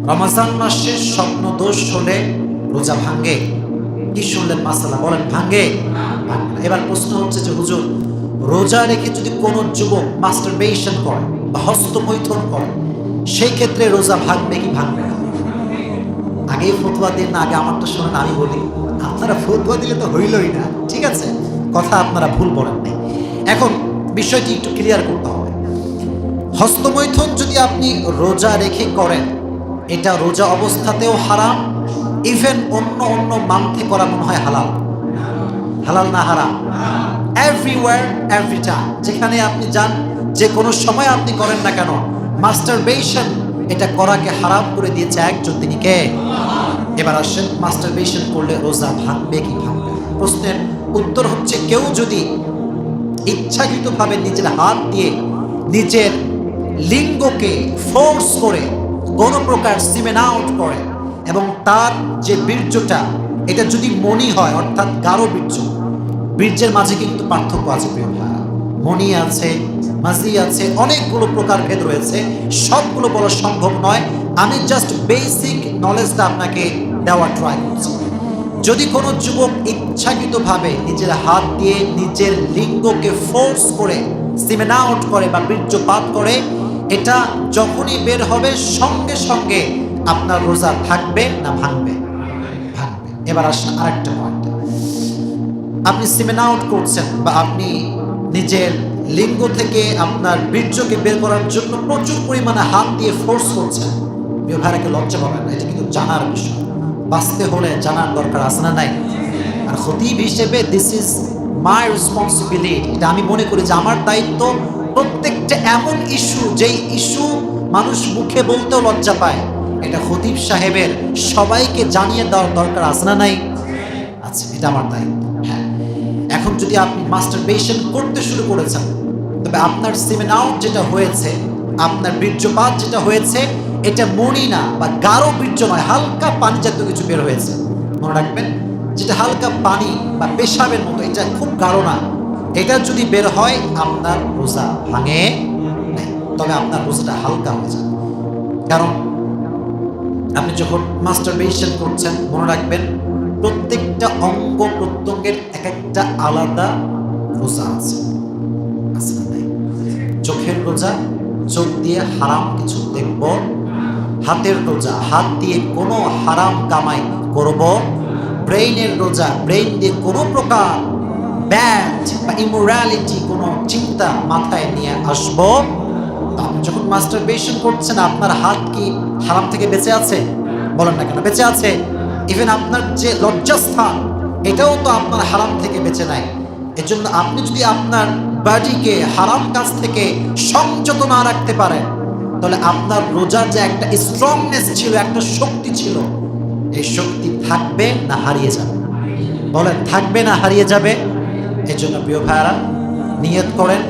রমজান মাসে স্বপ্ন দোষ হলে রোজা ভাঙ্গে? কি শুনলেন মাসালা, বলেন ভাঙ্গে? ভাঙ্গে না। এবার প্রশ্ন হচ্ছে যে হুজুর, রোজা রেখে যদি কোনো যুবক মাস্টারবেশন করে বা হস্তমৈথুন করে, সেই ক্ষেত্রে রোজা ভাঙবে কি ভাঙবে না? আগেই ফতোয়া দিন না, আগে আমারটা শোনেন, আমি বলি। আপনারা ফতোয়া দিলে তো হইলই না, ঠিক আছে? কথা আপনারা ভুল বলেন নাই। এখন বিষয়টি একটু ক্লিয়ার করতে হবে। হস্তমৈথুন যদি আপনি রোজা রেখে করেন, এটা রোজা অবস্থাতেও হারাম, ইভেন অন্য অন্য মান্থে করা মনে হয় হালাল। হালাল না হারাম? এভরিওয়্যার এভরি টাইম, যেখানে আপনি যান, যে কোনো সময় আপনি করেন না কেন, মাস্টারবেশন এটা করাকে হারাম করে দিয়েছে একজন, তিনি কে? এবার আসেন, মাস্টারবেশন করলে রোজা ভাঙবে কি ভাঙবে না? প্রশ্নের উত্তর হচ্ছে, কেউ যদি ইচ্ছাকৃতভাবে নিজের হাত দিয়ে নিজের লিঙ্গকে ফোর্স করে কোনো প্রকার সিমেন আউট করে এবং তার যে বীর্যটা এটা যদি মণি হয়, অর্থাৎ গাঢ় বীর্য, বীর্যের মাঝে কিন্তু পার্থক্য আছে প্রিয় ভাইরা, মণি আছে, মাঝি আছে, অনেকগুলো প্রকার ভেদ রয়েছে, সবগুলো বলা সম্ভব নয়। আমি জাস্ট বেসিক নলেজটা আপনাকে দেওয়ার ট্রাই করছি। যদি কোনো যুবক ইচ্ছাকৃতভাবে নিজের হাত দিয়ে নিজের লিঙ্গকে ফোর্স করে সিমেন আউট করে বা বীর্যপাত করে, এটা যখনই বের হবে সঙ্গে সঙ্গে আপনার রোজা থাকবে না ভাঙবে? ভাঙবে। এবার আসেন আরেকটা পয়েন্ট। আপনি সিমেন আউট করছেন বা আপনি নিজের লিঙ্গ থেকে আপনার বীর্যকে বের করার জন্য প্রচুর পরিমাণে হাত দিয়ে ফোর্স করছেন, ভাইরাকে লজ্জা পাবেন না, এটা কিন্তু জানার বিষয়। বাঁচতে হলে জানার দরকার আছে না নাই? আর খতিব হিসেবে দিস ইজ মাই রেসপন্সিবিলিটি, এটা আমি মনে করি যে আমার দায়িত্ব। প্রত্যেকটা এমন ইস্যু, যেই ইস্যু মানুষ মুখে বলতেও লজ্জা পায়, এটা খতিব সাহেবের সবাইকে জানিয়ে দেওয়ার দরকার আছে না নাই? আচ্ছা, এটা আমার দায়িত্ব। হ্যাঁ, এখন যদি আপনি মাস্টারবেশন করতে শুরু করেছেন, তবে আপনার সিমেন আউট যেটা হয়েছে, আপনার বীর্যপাত যেটা হয়েছে, এটা মণি না বা গাঢ় বীর্য নয়, হালকা পানি জাতীয় কিছু বের হয়েছে। মনে রাখবেন, যেটা হালকা পানি বা পেশাবের মতো, এটা খুব গাঢ় না। এটা যদি বের হয়, আপনার রোজা ভাঙে না, তবে আপনার রোজাটা হালকা হয়ে যায়। কারণ আপনি যখন মাস্টারবেশন করছেন, মনে রাখবেন প্রত্যেকটা অঙ্গ প্রত্যঙ্গের এক একটা আলাদা রোজা আছে, আছে না নাই? চোখের রোজা, চোখ দিয়ে হারাম কিছু দেখব। হাতের রোজা, হাত দিয়ে কোনো হারাম কামাই করব। ব্রেইনের রোজা, ব্রেইন দিয়ে কোনো প্রকার ব্যাড বা ইমোরালিটি, কোনো চিন্তা মাথায় নিয়ে আসব। আপনি যখন মাস্টারবেশন করছেন, আপনার হাত কি হারাম থেকে বেঁচে আছে? বলেন না কেন বেঁচে আছে? ইভেন আপনার যে লজ্জাস্থান, এটাও তো আপনার হারাম থেকে বেঁচে নাই। এজন্য আপনি যদি আপনার বডিকে হারাম কাজ থেকে সংযত না রাখতে পারেন, তাহলে আপনার রোজার যে একটা স্ট্রংনেস ছিল, একটা শক্তি ছিল, এই শক্তি থাকবে না হারিয়ে যাবে? বলেন, থাকবে না হারিয়ে যাবে? এই জন্য প্রিয় ভাইয়ারা, নিয়ত করেন,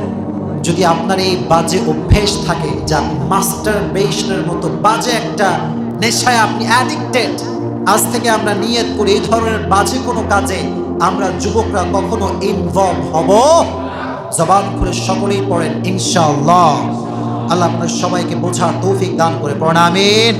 যদি আপনার এই বাজে অভ্যেস থাকে, যা মাস্টারবেশনের মতো বাজে একটা নেশায় আপনি অ্যাডিক্টেড, আজ থেকে আমরা নিয়ত করি এই ধরনের বাজে কোনো কাজে আমরা যুবকরা কখনো ইনভলভ হব। জবান খুলে সকলেই পড়েন ইনশাআল্লাহ। আল্লাহ আপনার সবাইকে বোঝার তৌফিক দান করে পড়েন, আমিন।